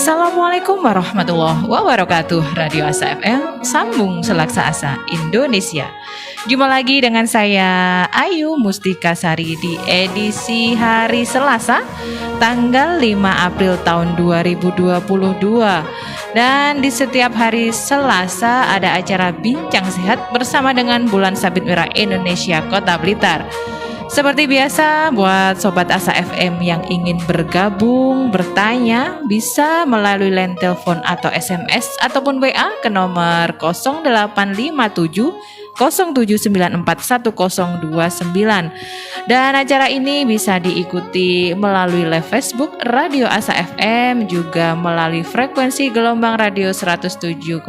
Assalamualaikum warahmatullahi wabarakatuh. Radio Asa FM, sambung selaksa asa Indonesia. Jumpa lagi dengan saya Ayu Mustika Sari di edisi hari Selasa tanggal 5 April tahun 2022. Dan di setiap hari Selasa ada acara Bincang Sehat bersama dengan Bulan Sabit Merah Indonesia Kota Blitar. Seperti biasa, buat Sobat Asa FM yang ingin bergabung, bertanya, bisa melalui line telepon atau SMS ataupun WA ke nomor 0857 0794 1029. Dan acara ini bisa diikuti melalui live Facebook Radio Asa FM, juga melalui frekuensi gelombang radio 107,1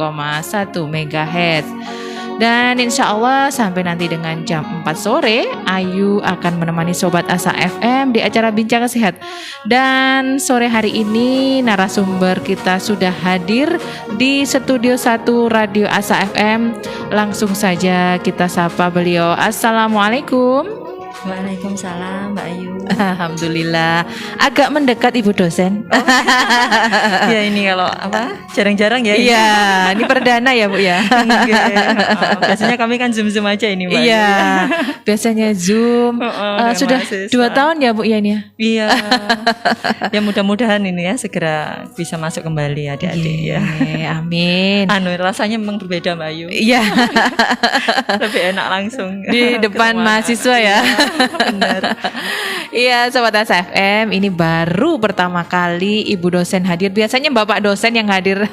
MHz. Dan insya Allah sampai nanti dengan jam 4 sore Ayu akan menemani Sobat Asa FM di acara Bincang Sehat. Dan sore hari ini narasumber kita sudah hadir di Studio 1 Radio Asa FM. Langsung saja kita sapa beliau. Assalamualaikum. Waalaikumsalam Mbak Ayu. Alhamdulillah. Agak mendekat Ibu dosen. Ya ini kalau jarang-jarang ya. Iya, ini perdana ya Bu ya. Biasanya kami kan zoom aja ini Mbak. Iya, biasanya zoom. Sudah mahasiswa. 2 tahun ya Bu ya ini ya. Iya. Ya mudah-mudahan ini ya segera bisa masuk kembali adik-adik ya. Amin. Rasanya memang berbeda Mbak Ayu. Iya. Lebih enak langsung di depan mahasiswa ya. Benar. Iya, Sobat Asa FM, ini baru pertama kali Ibu dosen hadir. Biasanya Bapak dosen yang hadir.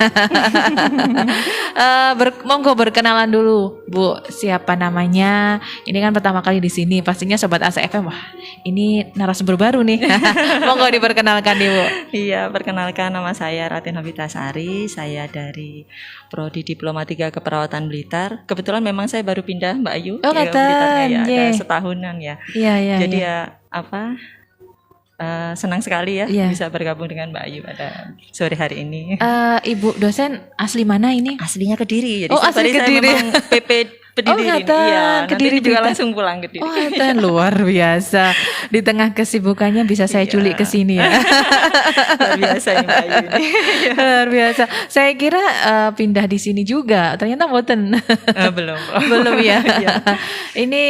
Monggo berkenalan dulu, Bu. Siapa namanya? Ini kan pertama kali di sini. Pastinya Sobat Asa FM, wah, ini narasumber baru nih. Monggo diperkenalkan nih, Bu. Iya, perkenalkan, nama saya Ratin Habitasari. Saya dari Prodi Diploma 3 Keperawatan Blitar. Kebetulan memang saya baru pindah Mbak Ayu. Oh, Blitarnya ya, ada setahunan ya. Iya. Jadi ya senang sekali ya bisa bergabung dengan Mbak Ayu pada sore hari ini. Ibu dosen asli mana ini? Aslinya Kediri. Jadi asli Kediri. Saya memang PP Kediri ini. Iya, Kediri juga langsung pulang ke Kediri. Luar biasa. Di tengah kesibukannya bisa saya culik ke sini ya. Luar biasa ini Mbak Ayu ini. Luar biasa. Saya kira pindah di sini juga. Ternyata boten. Belum ya. Ini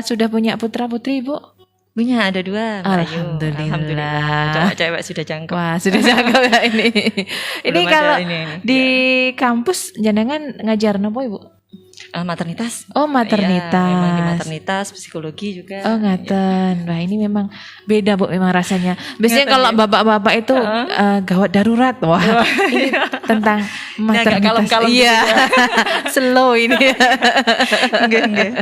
sudah punya putra-putri, Bu? Punya, ada 2. Alhamdulillah. Cewek-cewek sudah jangkep. Wah, sudah jangkep ya ini. Ini kalau di kampus jenengan ngajar nopo Ibu? Maternitas. Oh, maternitas. Ya, memang di maternitas, psikologi juga. Oh, ngaten. Wah, ini memang beda Bu memang rasanya. Biasanya kalau bapak-bapak itu gawat darurat. Wah, ini tentang maternitas. Iya. Slow ini. Enggak.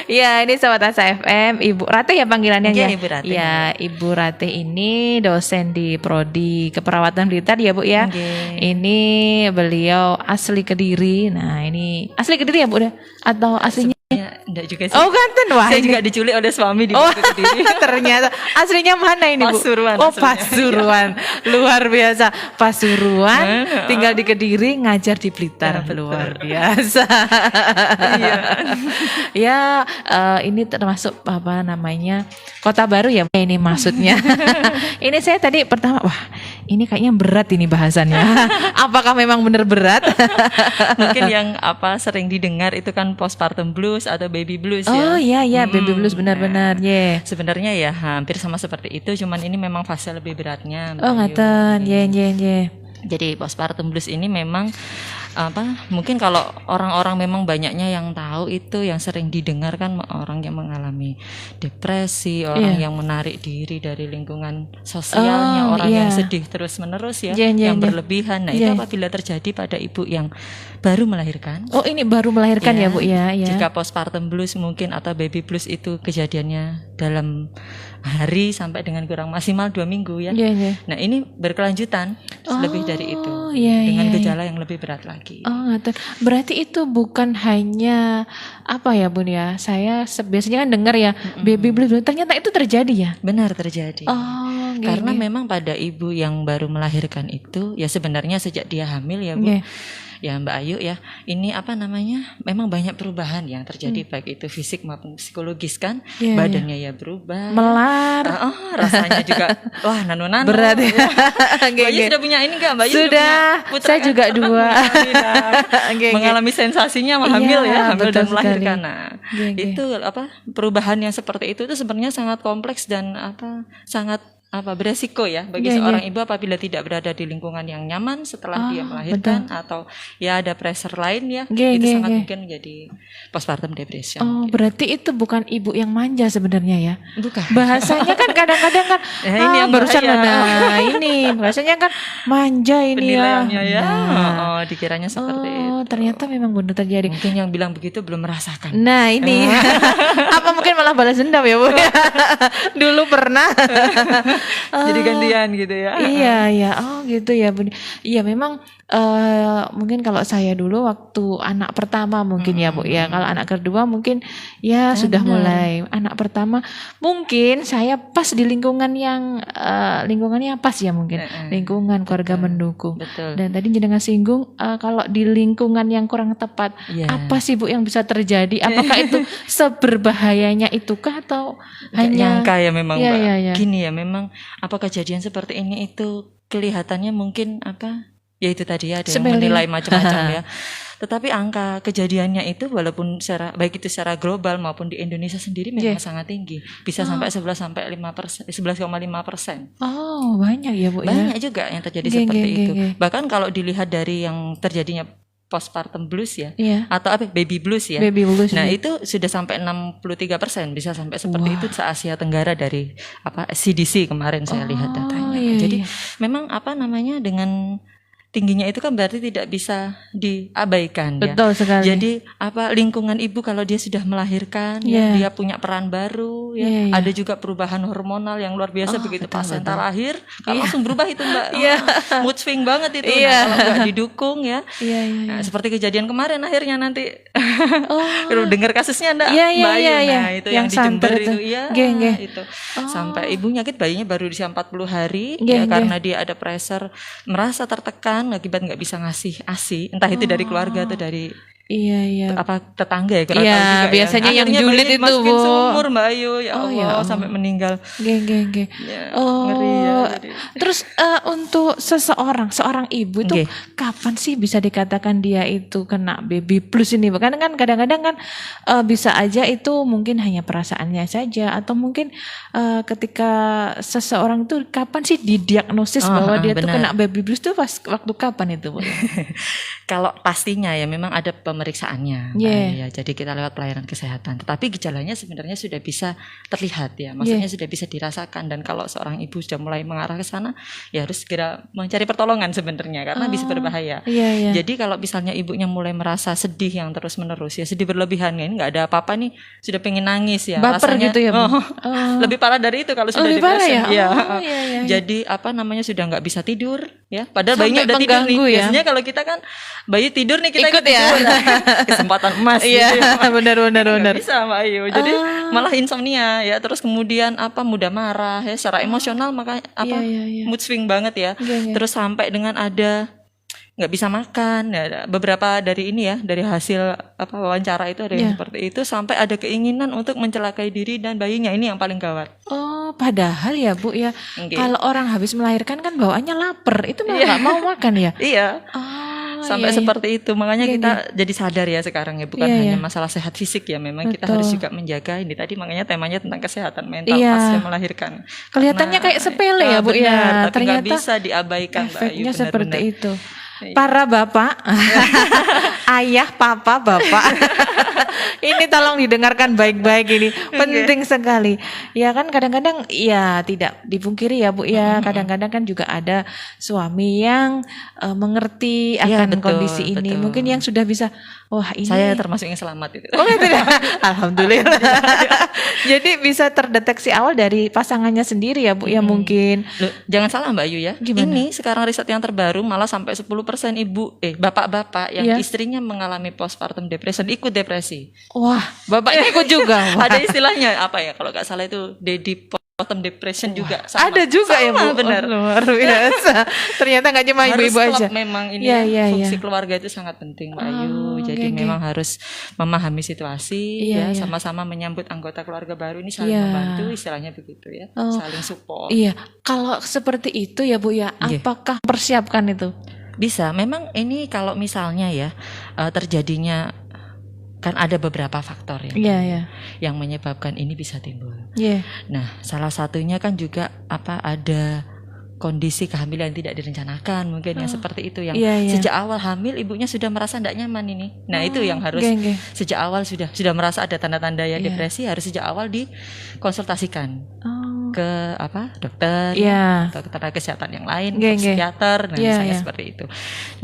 Iya, ini Sobat Asa FM, Ibu Rate ya panggilannya ya. Ibu Rate. Iya, Ibu Rate ini dosen di Prodi Keperawatan Blitar ya Bu ya. Ini beliau asli Kediri. Nah, ini asli Kediri ya Bu ya? Atau aslinya? Ya, enggak juga sih. Oh, kanten. Wah, saya juga diculik oleh suami di Kediri. Ternyata aslinya mana ini Bu? Pasuruan. Oh, Pasuruan. Luar biasa. Pasuruan, tinggal di Kediri, ngajar di Blitar. Luar biasa. Iya. Ya, ini termasuk apa namanya? Kota baru ya ini maksudnya. Ini saya tadi pertama, wah, ini kayaknya berat ini bahasannya. Apakah memang benar berat? Mungkin yang sering didengar itu kan postpartum blues atau baby blues ya. Oh iya, baby blues benar-benar. Sebenarnya ya hampir sama seperti itu, cuman ini memang fase lebih beratnya. Oh, ngaten. Jadi postpartum blues ini memang mungkin kalau orang-orang memang banyaknya yang tahu itu, yang sering didengar kan orang yang mengalami depresi, orang yang menarik diri dari lingkungan sosialnya, orang yang sedih terus-menerus yang berlebihan. Nah, itu apabila terjadi pada ibu yang baru melahirkan. Oh, ini baru melahirkan ya Bu ya. Jika postpartum blues mungkin atau baby blues itu kejadiannya dalam hari sampai dengan kurang maksimal 2 minggu ya. Nah, ini berkelanjutan lebih dari itu dengan gejala yang lebih berat lagi. Oh, berarti itu bukan hanya ya Bun ya. Saya biasanya kan dengar ya baby blues, ternyata itu terjadi ya. Benar, terjadi. Oh, karena memang pada ibu yang baru melahirkan itu ya sebenarnya sejak dia hamil ya Bu. ya Mbak Ayu ya, ini apa namanya, memang banyak perubahan yang terjadi baik itu fisik maupun psikologis kan, badannya ya berubah, melar, rasanya juga wah nano-nano berat ya. Mbak Ayu sudah punya ini nggak Mbak Ayu? Sudah, punya saya juga 2. Mengalami sensasinya hamil ya, hamil dan melahirkan. sekali. Nah, itu apa perubahan yang seperti itu sebenarnya sangat kompleks dan apa sangat beresiko ya bagi seorang ibu apabila tidak berada di lingkungan yang nyaman setelah dia melahirkan, atau ya ada pressure lain ya, itu sangat mungkin menjadi postpartum depression. Oh, berarti itu bukan ibu yang manja sebenarnya ya? Bukan. Bahasanya kan kadang-kadang kan ini yang barusan bahaya. ini bahasanya kan manja ini ya. Nah, dikiranya seperti itu. Ternyata memang benar terjadi. Mungkin yang bilang begitu belum merasakan. Nah, ini apa mungkin malah balas dendam ya, Bu? Dulu pernah. Jadi gantian gitu ya. Iya. Oh, gitu ya, Bu. Iya, memang mungkin kalau saya dulu waktu anak pertama mungkin ya, Bu ya. Kalau anak kedua mungkin ya sudah mulai. Anak pertama mungkin saya pas di lingkungan yang lingkungannya pas ya mungkin. Lingkungan keluarga mendukung. Betul. Dan tadi jenengan singgung kalau di lingkungan yang kurang tepat, apa sih Bu yang bisa terjadi? Apakah itu seberbahayanya itukah atau hanya nyangka ya memang Mbak. Ya. Gini ya memang apa kejadian seperti ini itu kelihatannya mungkin ya itu tadi ya ada yang menilai macam-macam ya. Tetapi angka kejadiannya itu walaupun baik itu secara global maupun di Indonesia sendiri memang sangat tinggi. Bisa sampai 11,5%. Oh, banyak ya Bu ya. Banyak juga yang terjadi seperti itu. Bahkan kalau dilihat dari yang terjadinya postpartum blues ya, atau baby blues ya. Baby blues. Nah, itu sudah sampai 63%, bisa sampai seperti itu se Asia Tenggara dari CDC kemarin saya lihat datanya. Jadi memang dengan tingginya itu kan berarti tidak bisa diabaikan. Betul sekali. Jadi lingkungan ibu kalau dia sudah melahirkan, dia punya peran baru, ada juga perubahan hormonal yang luar biasa begitu pasien lahir, kalau langsung berubah itu Mbak, mood swing banget itu. Nah, kalau nggak didukung ya, nah, seperti kejadian kemarin akhirnya nanti, dengar kasusnya Mbak Ayu, nah itu yang di Jember itu, itu sampai ibu nyakit bayinya baru di usia 40 hari, karena dia ada pressure, merasa tertekan akibat nggak bisa ngasih ASI, entah itu dari keluarga atau dari tetangga ya, kurang tahu juga biasanya ya. yang julid itu Bu. Seumur Mbak Ayu ya Allah sampai meninggal. Ya, ngeri ya. Terus untuk seorang ibu itu kapan sih bisa dikatakan dia itu kena baby blues ini? Kan kadang-kadang kan bisa aja itu mungkin hanya perasaannya saja, atau mungkin ketika seseorang itu kapan sih didiagnosis bahwa dia itu kena baby blues itu waktu kapan itu Bu? Kalau pastinya ya memang ada pemeriksaannya, ya. Jadi kita lewat pelayanan kesehatan. Tetapi gejalanya sebenarnya sudah bisa terlihat ya, maksudnya sudah bisa dirasakan. Dan kalau seorang ibu sudah mulai mengarah ke sana, ya harus segera mencari pertolongan sebenarnya karena bisa berbahaya. Jadi kalau misalnya ibunya mulai merasa sedih yang terus menerus ya, sedih berlebihan ya, ini nggak ada apa-apa nih, sudah pengen nangis ya, baper rasanya gitu ya Bu? Lebih parah dari itu kalau sudah depresi. Jadi sudah nggak bisa tidur ya, padahal bayinya udah tidur nih. Biasanya kalau kita kan bayi tidur nih kita ikut ya. Kesempatan emas gitu ya. Benar. Gak bisa Mbak Ayu. Jadi malah insomnia ya, terus kemudian mudah marah ya, secara emosional maka mood swing banget ya. Terus sampai dengan ada nggak bisa makan ya, beberapa dari ini ya, dari hasil wawancara itu ada yang seperti itu, sampai ada keinginan untuk mencelakai diri dan bayinya, ini yang paling gawat. Padahal ya Bu ya, kalau orang habis melahirkan kan bawaannya lapar, itu malah nggak mau makan ya. Sampai seperti itu, makanya kita jadi sadar ya sekarang ya, bukan hanya masalah sehat fisik ya, memang kita harus juga menjaga ini tadi, makanya temanya tentang kesehatan mental pasca melahirkan. Kelihatannya kayak sepele ya Bu ya, tapi ternyata nggak bisa diabaikan efeknya seperti itu. Para bapak, ayah, papa, bapak, ini tolong didengarkan baik-baik ini, penting sekali. Ya kan kadang-kadang ya tidak dipungkiri ya Bu ya, kadang-kadang kan juga ada suami yang mengerti akan kondisi ini. Mungkin yang sudah bisa, wah ini. Saya termasuk yang selamat itu. Tidak. Alhamdulillah. Jadi bisa terdeteksi awal dari pasangannya sendiri ya Bu ya mungkin. Loh, jangan salah Mbak Ayu ya. Gimana? Ini sekarang riset yang terbaru malah sampai 10% bapak-bapak yang istrinya mengalami postpartum depression ikut depresi. Wah, bapaknya ikut juga. Ada istilahnya apa ya, kalau nggak salah itu daddy postpartum depression juga sama. Ada juga ya Bu. Benar. Luar biasa. Ternyata nggak cuma ibu-ibu Harus aja. klop memang ini fungsi keluarga itu sangat penting Mbak Ayu. Jadi memang harus memahami situasi ya, sama-sama menyambut anggota keluarga baru ini saling membantu, istilahnya begitu ya. Saling support. Iya. Kalau seperti itu ya Bu ya, apakah persiapkan itu? Bisa. Memang ini kalau misalnya ya terjadinya, kan ada beberapa faktor ya yang menyebabkan ini bisa timbul. Nah, salah satunya kan juga ada kondisi kehamilan yang tidak direncanakan, mungkin yang seperti itu yang sejak awal hamil ibunya sudah merasa tidak nyaman ini. Nah, itu yang harus sejak awal sudah merasa ada tanda-tanda ya depresi, harus sejak awal dikonsultasikan ke dokter atau tenaga kesehatan yang lain, psikiater, misalnya seperti itu.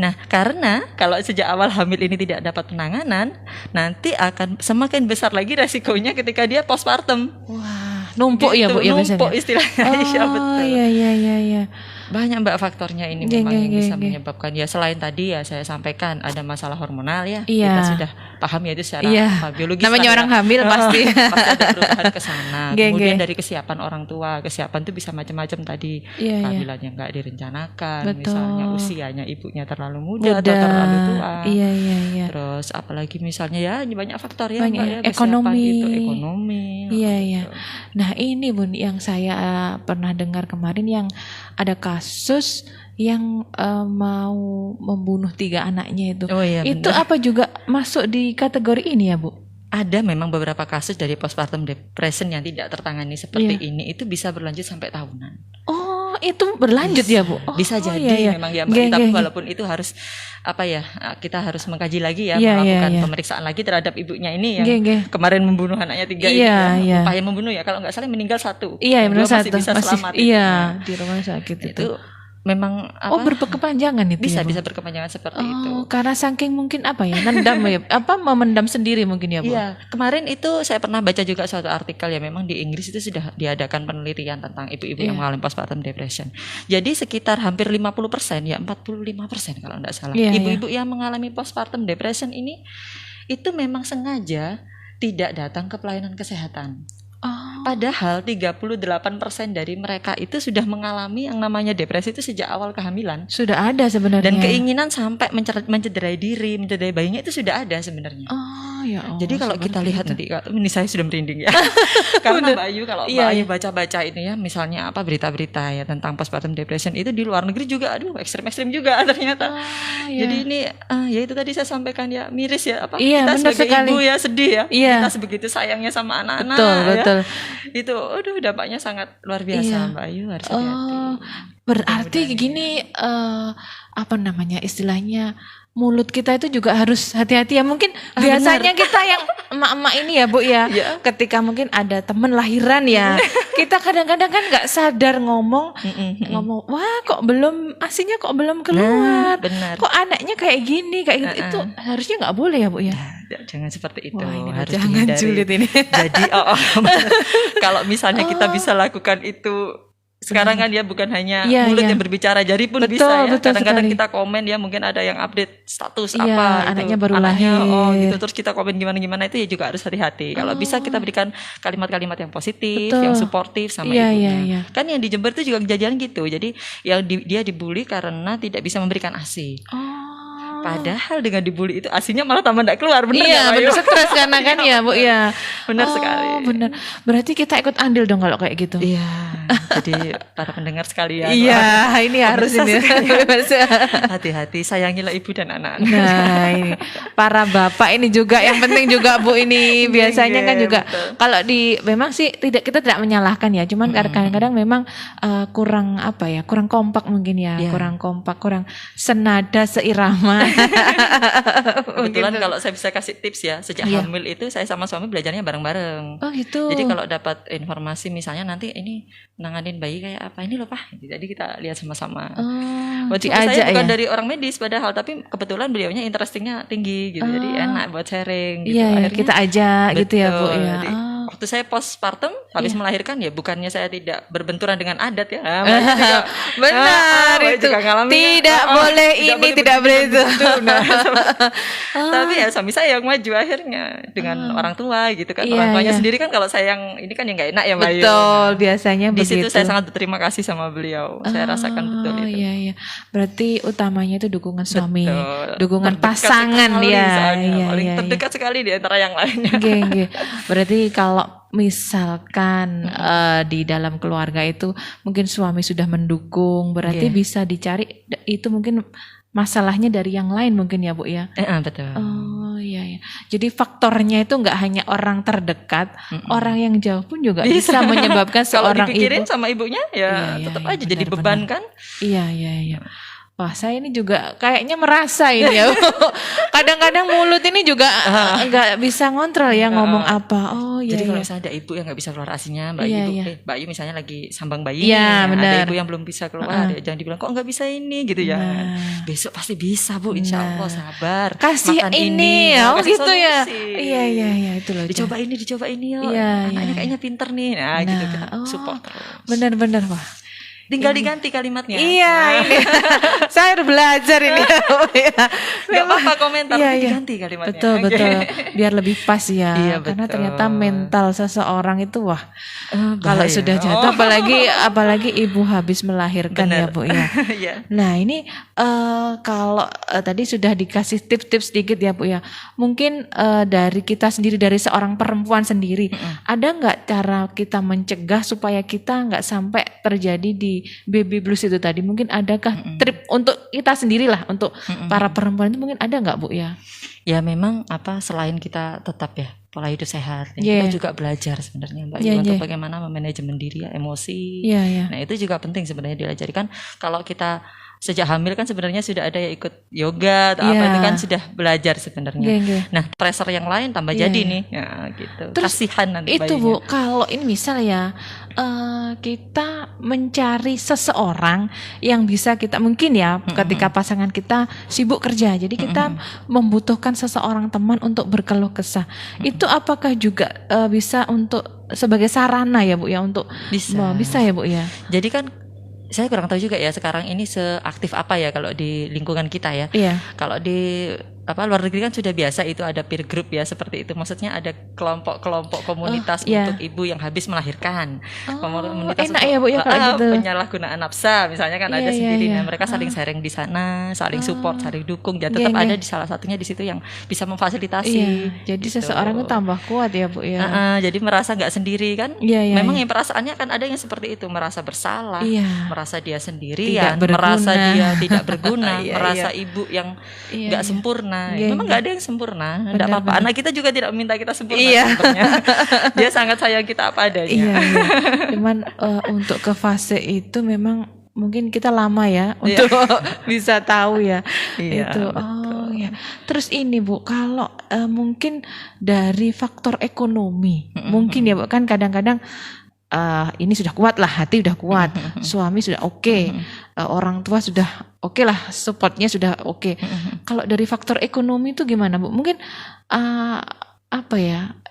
Nah, karena kalau sejak awal hamil ini tidak dapat penanganan, nanti akan semakin besar lagi resikonya ketika dia postpartum. Wah, numpuk gitu, ya Bu ya biasanya. Numpuk istilahnya. Iya betul. Iya. Banyak Mbak faktornya ini memang yang bisa menyebabkan ya, selain tadi ya saya sampaikan ada masalah hormonal ya. Kita sudah paham ya itu secara biologis. Namanya orang hamil pasti ada perubahan ke sana. Kemudian dari kesiapan orang tua, kesiapan itu bisa macam-macam tadi. Kehamilan yang enggak direncanakan, misalnya usianya ibunya terlalu muda atau terlalu tua. Terus apalagi misalnya ya banyak faktor ya, Mbak, ya, ekonomi. Gitu. Nah, ini Bu yang saya pernah dengar kemarin yang ada kasus yang mau membunuh 3 anaknya itu. Itu benar. Apa juga masuk di kategori ini ya Bu? Ada memang beberapa kasus dari postpartum depression yang tidak tertangani seperti ini, itu bisa berlanjut sampai tahunan. Oh, itu berlanjut ya Bu? Bisa jadi memang ya Mbak. Tapi walaupun itu harus kita harus mengkaji lagi ya, melakukan pemeriksaan lagi terhadap ibunya ini yang kemarin membunuh anaknya 3 ini. Upaya membunuh ya, kalau nggak salah meninggal 1. Meninggal 1 masih bisa selamat. Di rumah sakit itu. Memang berkepanjangan itu bisa ya, bisa berkepanjangan seperti itu. Karena saking mungkin mendam ya, memendam sendiri mungkin ya Bu. Iya, kemarin itu saya pernah baca juga suatu artikel ya, memang di Inggris itu sudah diadakan penelitian tentang ibu-ibu yang mengalami postpartum depression. Jadi sekitar hampir 50% ya, 45% kalau tidak salah. Ibu-ibu yang mengalami postpartum depression ini itu memang sengaja tidak datang ke pelayanan kesehatan. Padahal 38% dari mereka itu sudah mengalami yang namanya depresi itu sejak awal kehamilan. Sudah ada sebenarnya. Dan keinginan sampai mencederai diri, mencederai bayinya itu sudah ada sebenarnya. Ya Allah, jadi kalau kita lihat nanti, ini saya sudah merinding ya. Karena Mbak Ayu, kalau Mbak Ayu baca-baca ini ya, misalnya berita-berita ya tentang postpartum depression itu di luar negeri juga, ekstrem-ekstrem juga ternyata. Jadi ini ya itu tadi saya sampaikan ya, miris ya, kita sebagai ibu ya sedih ya. Kita sebegitu sayangnya sama anak-anak. Betul. Itu dampaknya sangat luar biasa Mbak Ayu, harus hati-hati. Berarti gini istilahnya mulut kita itu juga harus hati-hati ya. Mungkin biasanya kita yang emak-emak ini ya Bu ya, ketika mungkin ada teman lahiran ya, kita kadang-kadang kan nggak sadar ngomong, wah kok belum asinya kok belum keluar, kok anaknya kayak gini kayak gitu. Itu harusnya nggak boleh ya Bu ya. Jangan seperti itu. Wah, ini harus jangan dihindari. julid ini. Jadi kalau misalnya kita bisa lakukan itu sekarang kan ya, bukan hanya mulut yang berbicara, jari pun bisa ya. Kadang-kadang kita komen ya, mungkin ada yang update status anaknya baru lahir gitu, terus kita komen gimana-gimana, itu ya juga harus hati-hati. Kalau bisa kita berikan kalimat-kalimat yang positif, yang suportif sama ibunya. Kan yang di Jember itu juga kejadian gitu. Jadi yang dia dibully karena tidak bisa memberikan ASI. Padahal dengan dibully itu asinya malah tambah tidak keluar, benar nggak? Benar, stres karena kan ya Bu ya. Benar sekali. Benar. Berarti kita ikut andil dong kalau kayak gitu. Iya. Jadi para pendengar sekalian. Iya, ini harus ini. Hati-hati, sayangilah ibu dan anak. Nah, ini para bapak ini juga yang penting juga Bu ini. Biasanya kan juga kalau memang sih kita tidak menyalahkan ya. Cuman kadang-kadang memang kurang kurang kompak mungkin ya. Kurang kompak, kurang senada, seirama. Kebetulan kalau saya bisa kasih tips ya, sejak hamil itu saya sama suami belajarnya bareng-bareng. Oh gitu. Jadi kalau dapat informasi misalnya nanti ini nanganin bayi kayak apa ini loh Pak, jadi kita lihat sama-sama. Saya bukan dari orang medis padahal, tapi kebetulan beliaunya interestingnya tinggi gitu, jadi enak buat sharing gitu. Kita ajak gitu ya Bu ya. waktu saya postpartum habis melahirkan ya bukannya saya tidak berbenturan dengan adat ya. Benar itu. Tidak boleh ini, tidak boleh itu. Tapi ya suami saya yang maju akhirnya dengan orang tua gitu kan. Orang tuanya sendiri kan kalau saya yang ini kan ya nggak enak ya Mbak Ayu. Betul, biasanya di begitu. situ saya sangat berterima kasih sama beliau. Saya rasakan betul itu. Iya. Berarti utamanya itu dukungan suami, Betul. dukungan Terdekat pasangan sekali ya. soalnya. Paling terdekat sekali di antara yang lainnya. Oke. Berarti kalau misalkan di dalam keluarga itu mungkin suami sudah mendukung, berarti bisa dicari itu mungkin masalahnya dari yang lain mungkin ya Bu ya. Betul. Oh iya. Jadi faktornya itu nggak hanya orang terdekat, orang yang jauh pun juga bisa menyebabkan seorang kalau dipikirin ibu sama ibunya ya tetap aja jadi beban kan. Iya. Wah, saya ini juga kayaknya merasa ini ya. Kadang-kadang mulut ini juga nggak bisa ngontrol ya ngomong apa. Oh iya. Jadi kalau misalnya ada ibu yang nggak bisa keluar asinya, Mbak Ayu misalnya lagi sambang bayi, ada ibu yang belum bisa keluar, jangan dibilang kok nggak bisa ini gitu ya. Besok pasti bisa Bu, insya Allah sabar. Kasih makan ini ya, gitu solusi. Ya. Iya itu loh. Dicoba ini yo. Anaknya kayaknya pinter nih, gitu kita support terus. Benar wah. Tinggal diganti kalimatnya. Iya, ini. Saya harus belajar ini. Gak apa-apa komentar, diganti kalimatnya. Betul. Biar lebih pas ya. Iya, karena betul. ternyata mental seseorang itu kalau sudah jatuh, apalagi ibu habis melahirkan. Bener. Ya Bu ya. Nah ini kalau tadi sudah dikasih tips-tips sedikit ya Bu ya. Mungkin dari kita sendiri, dari seorang perempuan sendiri, ada nggak cara kita mencegah supaya kita nggak sampai terjadi di baby blues itu tadi? Mungkin adakah trip untuk kita sendirilah, untuk para perempuan itu mungkin ada nggak Bu ya? Ya memang selain kita tetap ya pola hidup sehat, kita juga belajar sebenarnya Mbak untuk bagaimana memanajemen diri ya, emosi. Nah itu juga penting sebenarnya diajari kan. Kalau kita sejak hamil kan sebenarnya sudah ada yang ikut yoga atau apa itu kan sudah belajar sebenarnya. Nah pressure yang lain tambah jadi nih ya gitu. Terus kasihan nanti itu bayinya. Bu, kalau ini misal ya kita mencari seseorang yang bisa kita mungkin ya ketika pasangan kita sibuk kerja, jadi kita membutuhkan seseorang teman untuk berkeluh kesah. Itu apakah juga bisa untuk sebagai sarana ya Bu ya, untuk bisa ya Bu ya. Jadi kan saya kurang tahu juga ya sekarang ini seaktif apa ya kalau di lingkungan kita ya. Kalau di luar negeri kan sudah biasa itu ada peer group ya seperti itu. Maksudnya ada kelompok-kelompok komunitas untuk ibu yang habis melahirkan. Komunitas enak ya Bu ya kalau gitu. Penyalahgunaan nafsa misalnya kan ada sendiri. Nah, mereka saling sharing di sana, saling support, saling dukung. Dan tetap ada di salah satunya di situ yang bisa memfasilitasi. Jadi gitu. seseorang itu tambah kuat ya Bu ya. Jadi merasa nggak sendiri kan. Memang yang perasaannya kan ada yang seperti itu, merasa bersalah, merasa dia sendirian, merasa dia tidak berguna, merasa ibu yang nggak sempurna. Memang nggak ada yang sempurna, tidak apa-apa. Anak kita juga tidak meminta kita sempurna. Dia sangat sayang kita apa adanya. Cuman untuk ke fase itu memang mungkin kita lama ya untuk bisa tahu ya. Itu. Terus ini Bu, kalau mungkin dari faktor ekonomi, mungkin ya Bu, kan kadang-kadang ini sudah kuat lah, hati sudah kuat, suami sudah oke, orang tua sudah oke lah, supportnya sudah oke. Kalau dari faktor ekonomi itu gimana Bu? Mungkin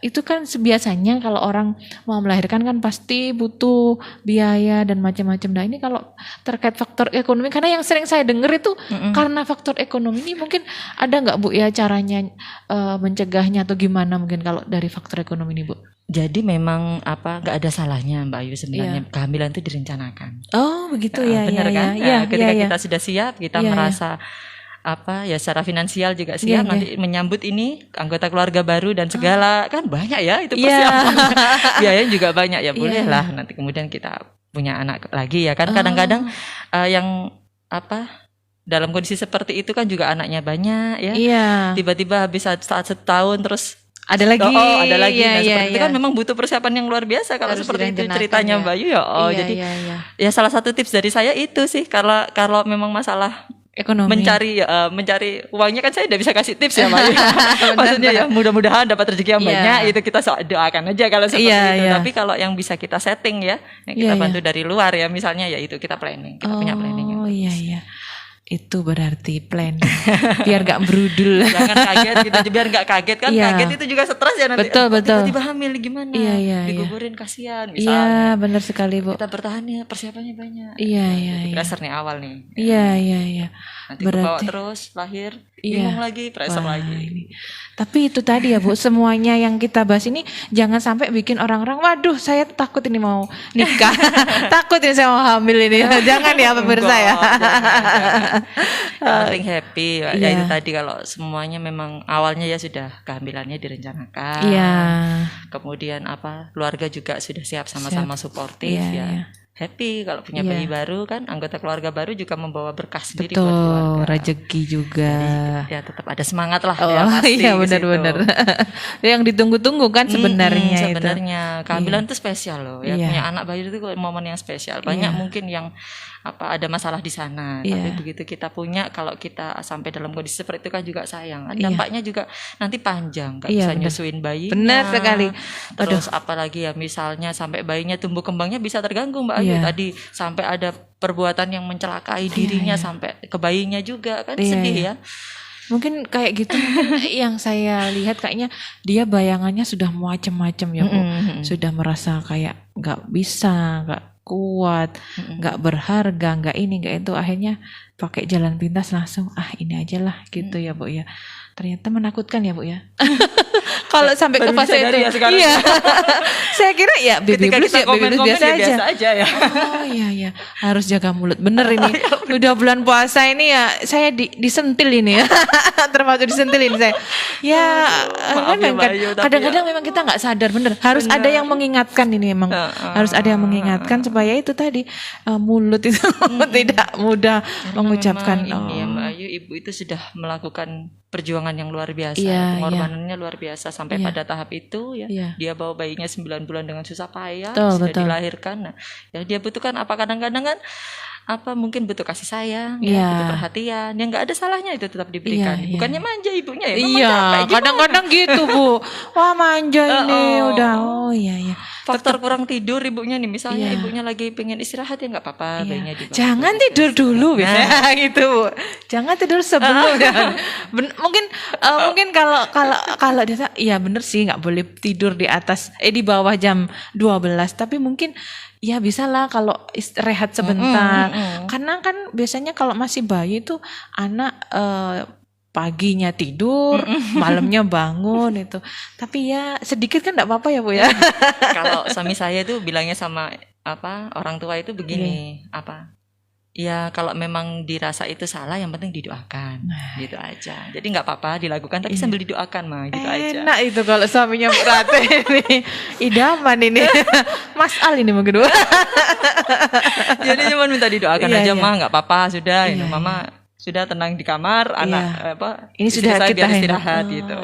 itu kan biasanya kalau orang mau melahirkan kan pasti butuh biaya dan macam-macam. Nah ini kalau terkait faktor ekonomi, karena yang sering saya dengar itu karena faktor ekonomi ini, mungkin ada nggak Bu ya caranya mencegahnya atau gimana mungkin kalau dari faktor ekonomi ini Bu? Jadi memang nggak ada salahnya Mbak Ayu sebenarnya kehamilan itu direncanakan. Oh begitu ya. Benar kan? Ketika kita sudah siap, kita merasa secara finansial juga siap nanti menyambut ini anggota keluarga baru dan segala kan banyak ya itu persiapan. Biayanya juga banyak ya, bolehlah nanti kemudian kita punya anak lagi ya kan. Kadang-kadang yang dalam kondisi seperti itu kan juga anaknya banyak ya. Tiba-tiba habis saat setahun terus ada lagi. Nah, seperti itu kan memang butuh persiapan yang luar biasa kalau seperti itu ceritanya Mbak Ayu jadi salah satu tips dari saya itu sih, kalau memang masalah ekonomi mencari uangnya kan saya tidak bisa kasih tips ya Mbak Ayu. Maksudnya ya mudah-mudahan dapat rezeki yang banyak, itu kita doakan aja kalau seperti itu. Tapi kalau yang bisa kita setting ya, yang kita bantu dari luar ya, misalnya ya itu kita planning, kita punya planning. Itu berarti plan biar gak berudul. Jangan kaget gitu, biar nggak kaget kan. Iya. Kaget itu juga stres ya nanti. Betul, betul. Tiba-tiba hamil gimana? Iya, iya, Digugurin kasihan Iya, misalnya. benar sekali, Bu. Kita bertahan ya, persiapannya banyak. Iya, iya, iya. Pressure nih awal nih. Iya, iya, iya. Nanti kebawa Berarti- terus lahir, Iya. bingung lagi, pressure Wah, lagi. ini. Tapi itu tadi ya Bu, semuanya yang kita bahas ini jangan sampai bikin orang-orang, waduh saya takut ini mau nikah, takut ini saya mau hamil ini. Jangan ya pemirsa ya. Yang penting happy. Ya Iya. itu tadi kalau semuanya memang awalnya ya sudah kehamilannya direncanakan. Iya. Kemudian keluarga juga sudah siap sama-sama suportif Iya, ya. iya. Happy kalau punya Iya. bayi baru kan, anggota keluarga baru juga membawa berkah sendiri buat Betul, keluarga. rezeki juga. Ya tetap ada semangat lah Oh ya pasti iya ke benar-benar. situ. Yang ditunggu-tunggu kan sebenarnya itu. Sebenarnya kehamilan itu spesial loh ya. Iya. Punya anak bayi itu momen yang spesial. Banyak mungkin yang ada masalah di sana, Iya. tapi begitu kita punya, kalau kita sampai dalam kondisi seperti itu kan juga sayang. Iya. Dampaknya juga nanti panjang, nggak Iya, bisa benar. nyusuin bayinya. Benar sekali. Terus apalagi ya misalnya sampai bayinya tumbuh kembangnya bisa terganggu Mbak Ayu. Iya. Tadi sampai ada perbuatan yang mencelakai dirinya sampai ke bayinya juga kan, Iya, sedih iya. ya. Mungkin kayak gitu mungkin yang saya lihat kayaknya dia bayangannya sudah macam-macam ya Bu. Sudah merasa kayak nggak bisa, nggak kuat, nggak berharga, nggak ini, nggak itu. Akhirnya pakai jalan pintas langsung, ini aja lah gitu ya Bu ya. Ternyata menakutkan ya Bu ya. Kalau sampai ke Baru fase disadari itu, ya sekarang. iya. Saya kira ya baby Ketika blues kita ya baby blues komen-komen biasa ya aja. biasa aja ya. Oh iya ya, harus jaga mulut. Bener ini. Udah bulan puasa ini ya, saya disentil ini ya. Termasuk disentil ini saya. Ya, maaf ya, memang Mbak Ayu, tapi kadang-kadang memang kita nggak sadar, bener. Harus ada yang mengingatkan ini emang. Harus ada yang mengingatkan supaya itu tadi mulut itu tidak mudah mengucapkan. Memang ini ya Mbak Ayu, ibu itu sudah melakukan perjuangan yang luar biasa, Iya, pengorbanannya luar biasa sampai Iya. pada tahap itu ya. Iya. Dia bawa bayinya 9 bulan dengan susah payah, Betul, sudah betul. dilahirkan. Nah, ya dia butuhkan kadang-kadang kan mungkin butuh kasih sayang, Iya. ya, butuh perhatian. Yang nggak ada salahnya itu tetap diberikan. Iya, iya. Bukannya manja ibunya ya. Mama Iya, capek, gimana? kadang-kadang gitu Bu. Wah manja ini Oh. udah. Oh iya iya. Faktor kurang tidur ibunya nih, misalnya Iya. ibunya lagi pengen istirahat ya nggak apa-apa, bayinya Iya. dibawa. Jangan tidur dulu biasanya gitu. Bu. Jangan tidur sebelum mungkin kalau dia iya bener sih nggak boleh tidur di atas di bawah jam 12 tapi mungkin ya bisa lah kalau rehat sebentar. Karena kan biasanya kalau masih bayi itu anak paginya tidur, malamnya bangun itu. Tapi ya sedikit kan enggak apa-apa ya Bu ya. Kalau suami saya itu bilangnya sama orang tua itu begini, ya kalau memang dirasa itu salah yang penting didoakan, gitu aja. Jadi nggak apa-apa dilakukan tapi sambil didoakan mah, gitu aja. Enak itu kalau suaminya Bu Rate ini. Idaman ini. Mas Al ini mungkin. Jadi cuma minta didoakan Iya, aja iya. mah, nggak apa-apa sudah. Iya, Mama sudah tenang di kamar, anak Ini istri sudah saya kita biar handle. istirahat Oh, gitu.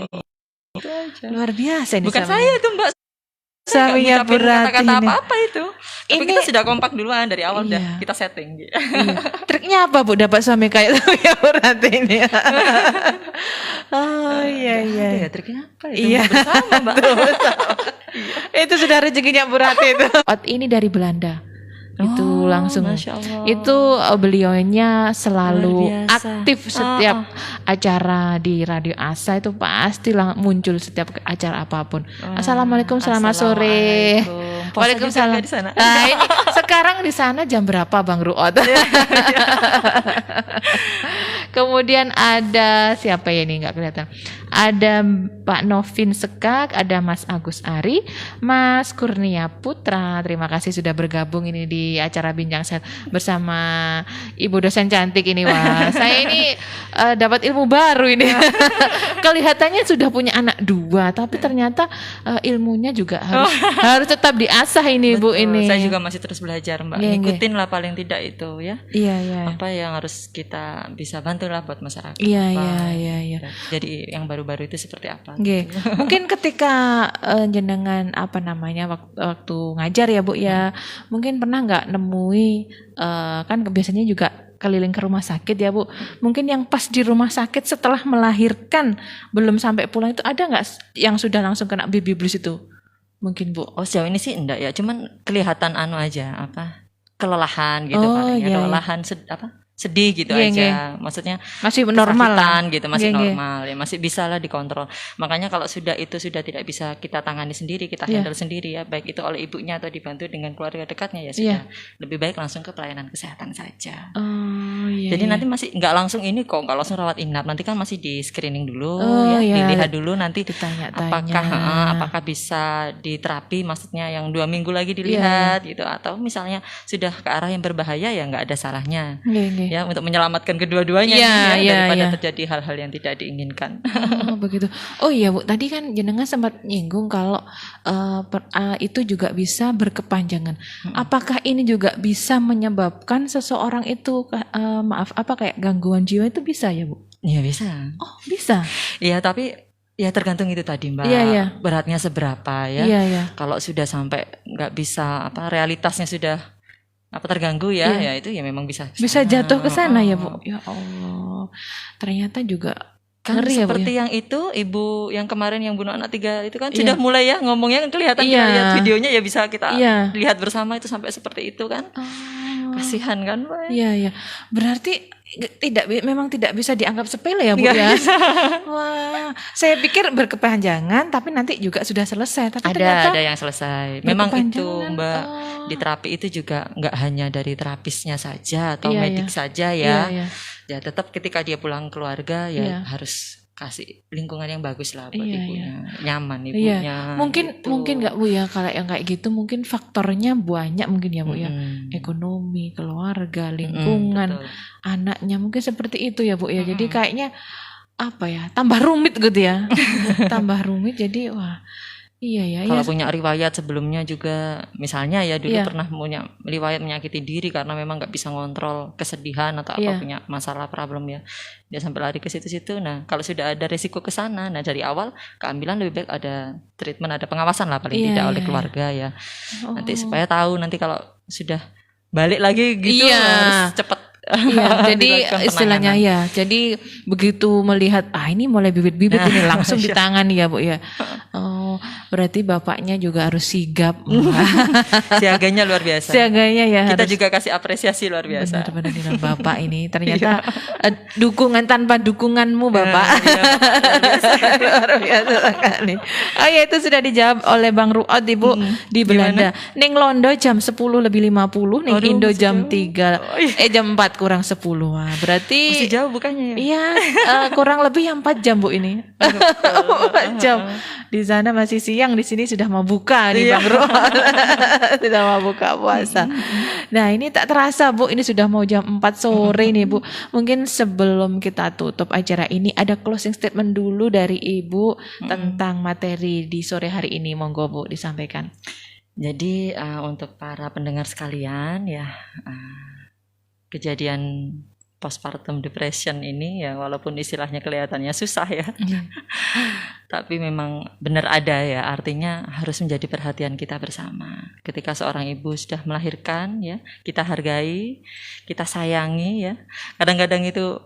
Itu aja. Luar biasa ini Bukan suaminya. saya tuh Mbak. Suaminya Nggak ngucapin berat kata-kata ini. apa-apa itu. Tapi Ini- kita sudah kompak duluan dari awal, Iya. udah kita setting gitu. Iya. Triknya apa Bu dapat suami kayak suaminya Bu Rate ini? Oh iya iya. Ada ya triknya apa itu? Iya. Bersama Mbak. Itu sudah rezekinya Bu Rate itu. Ini dari Belanda. Itu langsung. Masya Allah. Itu beliaunya selalu Luar biasa. aktif setiap acara di Radio Asa itu pasti muncul setiap acara apapun. Assalamualaikum, selamat sore. Assalamualaikum. Puasa juga Waalaikumsalam. nggak di sana? Nah, ini sekarang di sana jam berapa Bang Ruot? Kemudian ada siapa ya ini nggak kelihatan. Ada Pak Novin Sekak, ada Mas Agus Ari, Mas Kurnia Putra. Terima kasih sudah bergabung ini di acara Bincang Sehat bersama Ibu dosen cantik ini. Wah, saya ini dapat ilmu baru ini. Kelihatannya sudah punya anak 2, tapi ternyata ilmunya juga harus tetap diasah ini Bu Betul. ini. Saya juga masih terus belajar Mbak. Iya, Ngikutin lah paling tidak itu ya. Iya iya. Apa yang harus kita bisa bantu lah buat masyarakat. Iya Apa, iya iya iya. Jadi yang baru-baru itu seperti apa? Nggih. Mungkin ketika jenengan waktu ngajar ya Bu ya, mungkin pernah nggak nemui kan biasanya juga keliling ke rumah sakit ya Bu. Mungkin yang pas di rumah sakit setelah melahirkan belum sampai pulang itu ada nggak yang sudah langsung kena baby blues itu? Mungkin Bu. Oh sejauh ini sih enggak ya, cuman kelihatan aja kelelahan gitu Oh, paling ya, iya, kelelahan sedih gitu Iya, aja. iya. Maksudnya Masih normal lah. kesakitan gitu, masih Iya, iya. normal ya, masih bisa lah dikontrol. Makanya kalau sudah tidak bisa kita tangani sendiri, kita Iya. handle sendiri ya, baik itu oleh ibunya atau dibantu dengan keluarga dekatnya ya Iya. sudah. Lebih baik langsung ke pelayanan kesehatan saja. Oh iya. Jadi iya. nanti masih nggak langsung ini kok, nggak langsung rawat inap. Nanti kan masih di screening dulu Oh, ya, iya. dilihat dulu nanti ditanya-tanya. apakah bisa diterapi, maksudnya yang 2 minggu lagi Iya, dilihat gitu, atau misalnya sudah ke arah yang berbahaya ya nggak ada salahnya Iya, iya. ya untuk menyelamatkan kedua-duanya Iya, nih, ya, iya, daripada iya. terjadi hal-hal yang tidak diinginkan. Oh begitu. Oh iya Bu, tadi kan jenengan sempat nyinggung kalau itu juga bisa berkepanjangan. Apakah ini juga bisa menyebabkan seseorang itu kayak gangguan jiwa itu bisa ya Bu? Ya bisa. Oh bisa. Ya tapi ya tergantung itu tadi Mbak. Iya, iya. Beratnya seberapa ya. Iya iya. Kalau sudah sampai nggak bisa realitasnya sudah terganggu ya, Iya. ya itu ya memang bisa Bisa sana. jatuh ke sana ya Bu. Ya Allah. Ternyata juga Kan ngeri ya, Bu, seperti ya? yang itu ibu yang kemarin yang bunuh anak 3 itu kan Iya. sudah mulai ya ngomongnya kan kelihatan, Iya. kita lihat videonya ya bisa kita Iya. lihat bersama itu sampai seperti itu kan. Oh. Kasihan kan Mbak. Iya iya. Berarti memang tidak bisa dianggap sepele ya Bu Nggak ya. bisa. Wah, saya pikir berkepanjangan tapi nanti juga sudah selesai. Tapi ternyata Ada yang selesai. Memang itu berkepanjangan. Mbak, Oh. di terapi itu juga nggak hanya dari terapisnya saja atau Iya, medik iya. saja Iya, ya. iya. Ya tetap ketika dia pulang keluarga ya Iya. harus kasih lingkungan yang bagus lah buat Iya, ibunya, nyaman Iya. ibunya. Mungkin gitu. nggak Bu ya kalau yang kayak gitu mungkin faktornya banyak mungkin ya Bu ya. Mm-mm. Ekonomi, keluarga, Mm-mm, lingkungan, betul. anaknya mungkin seperti itu ya Bu ya. Jadi kayaknya apa ya? Tambah rumit gitu ya. Tambah rumit jadi wah. Iya ya. Kalau Iya. punya riwayat sebelumnya juga, misalnya ya dulu Iya. pernah punya riwayat menyakiti diri karena memang nggak bisa ngontrol kesedihan atau apa, Iya. punya masalah problem ya, dia sampai lari ke situ-situ. Nah kalau sudah ada resiko ke sana, nah dari awal keambilan lebih baik ada treatment, ada pengawasan lah paling Iya, tidak iya, oleh iya. keluarga ya. Oh. Nanti supaya tahu nanti kalau sudah balik lagi gitu Iya. harus cepat. Iya, jadi dilakukan istilahnya penanganan. ya. Jadi begitu melihat ini mulai bibit-bibit ini langsung Iya. ditangani ya Bu ya. Oh, berarti bapaknya juga harus sigap. Siaganya luar biasa. Siaganya ya Kita harus. juga kasih apresiasi luar biasa. Benar-benar dengan Bapak ini ternyata dukungan tanpa dukunganmu Bapak. Iya, Luar biasa sekali. Oh ya itu sudah dijawab oleh Bang Ruot Ibu di Belanda. Ning Londo jam 10 lebih 50, ning Aduh, Indo masih jam jauh. 3 jam 4 kurang 10. Wah, berarti Masih jauh bukannya ya? iya kurang lebih yang 4 jam Bu ini. 4 jam. Di sana masih siang, di sini sudah mau buka nih Iya. Bang Ruot. Sudah mau buka puasa. Nah, ini tak terasa Bu, ini sudah mau jam 4 sore nih Bu. Mungkin sebelum kita tutup acara ini ada closing statement dulu dari Ibu tentang materi di sore hari ini. Monggo Bu disampaikan. Jadi untuk para pendengar sekalian ya, kejadian postpartum depression ini ya walaupun istilahnya kelihatannya susah ya, tapi memang benar ada ya, artinya harus menjadi perhatian kita bersama. Ketika seorang ibu sudah melahirkan ya, kita hargai, kita sayangi ya. Kadang-kadang itu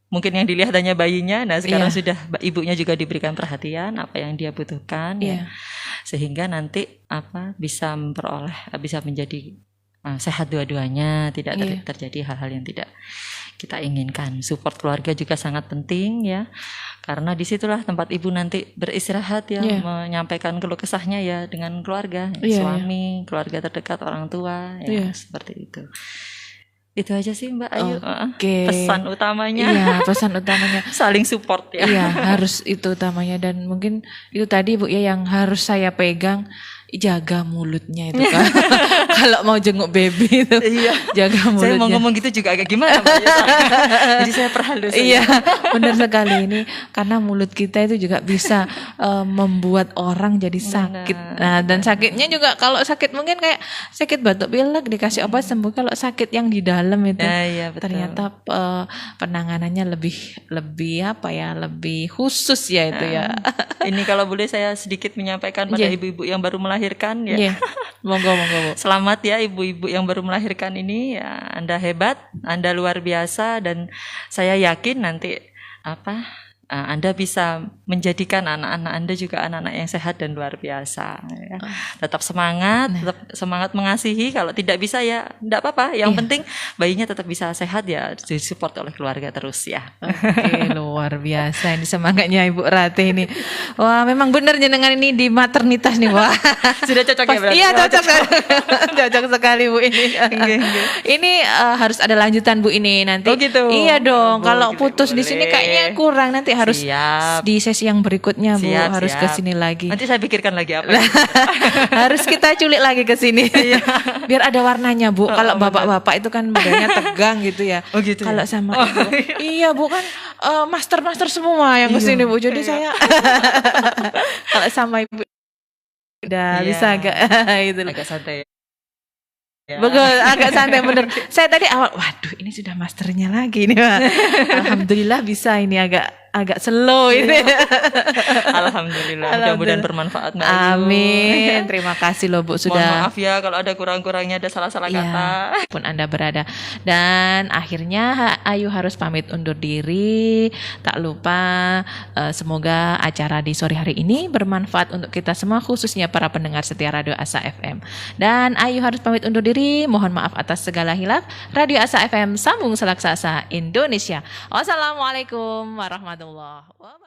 mungkin yang dilihat hanya bayinya, nah sekarang Iya. sudah ibunya juga diberikan perhatian apa yang dia butuhkan ya. Iya. Sehingga nanti bisa menjadi sehat dua-duanya, tidak Iya. terjadi hal-hal yang tidak kita inginkan. Support keluarga juga sangat penting ya, karena disitulah tempat ibu nanti beristirahat ya, Iya. menyampaikan keluh kesahnya ya dengan keluarga, Iya, suami, keluarga terdekat, orang tua Iya. ya, seperti itu. Itu aja sih Mbak Ayu. Oke. Pesan utamanya Iya, pesan utamanya. saling support ya. Iya, harus itu utamanya dan mungkin itu tadi Bu ya yang harus saya pegang, jaga mulutnya itu kan. Kalau mau jenguk baby itu Iya. jaga mulutnya. Saya mau ngomong gitu juga agak gimana Mbak ya. Jadi saya perhalus. Iya, benar sekali ini karena mulut kita itu juga bisa membuat orang jadi sakit. Nah, dan sakitnya juga kalau sakit mungkin kayak sakit batuk pilek dikasih obat sembuh. Kalau sakit yang di dalam itu Iya, betul. ternyata penanganannya lebih khusus ya itu ya. Ini kalau boleh saya sedikit menyampaikan pada Iya. ibu-ibu yang baru melahirkan ya. Iya. Monggo Bu. Selamat ya ibu-ibu yang baru melahirkan ini ya, Anda hebat, Anda luar biasa dan saya yakin nanti Anda bisa menjadikan anak-anak Anda juga anak-anak yang sehat dan luar biasa. Ya. Tetap semangat, tetap semangat mengasihi. Kalau tidak bisa ya tidak apa-apa. Yang penting bayinya tetap bisa sehat ya, disupport oleh keluarga terus ya. Oke, luar biasa ini semangatnya Ibu Ratih ini. Wah, memang benar jenengan ini di maternitas nih, wah. Sudah cocok ya berarti? Iya, cocok. Cocok sekali Bu ini. Ini harus ada lanjutan Bu ini nanti. Oh gitu. Iya dong. Kalau gitu, putus di sini kayaknya kurang, nanti harus di sesi yang berikutnya Bu, harus ke sini lagi. Nanti saya pikirkan lagi apa. Harus kita culik lagi ke sini. Biar ada warnanya Bu. Kalau bapak-bapak itu kan badannya tegang gitu ya. Oh gitu. Kalau sama Ibu. Iya Bu, kan master-master semua yang ke sini Bu. Jadi saya kalau sama Ibu udah bisa agak gitu. Agak santai. Ya. Betul, agak santai bener. Saya tadi awal, waduh ini sudah masternya lagi nih Pak. Alhamdulillah bisa ini agak slow ini. Alhamdulillah. Mudah-mudahan bermanfaat Mbak Ayu. Amin. Terima kasih loh Bu sudah. Mohon maaf ya kalau ada kurang-kurangnya, ada salah-salah kata. Pun Anda berada. Dan akhirnya Ayu harus pamit undur diri. Tak lupa semoga acara di sore hari ini bermanfaat untuk kita semua, khususnya para pendengar setia Radio Asa FM. Dan Ayu harus pamit undur diri. Mohon maaf atas segala hilaf. Radio Asa FM sambung selaksasa Indonesia. Wassalamualaikum warahmatullahi wabarakatuh.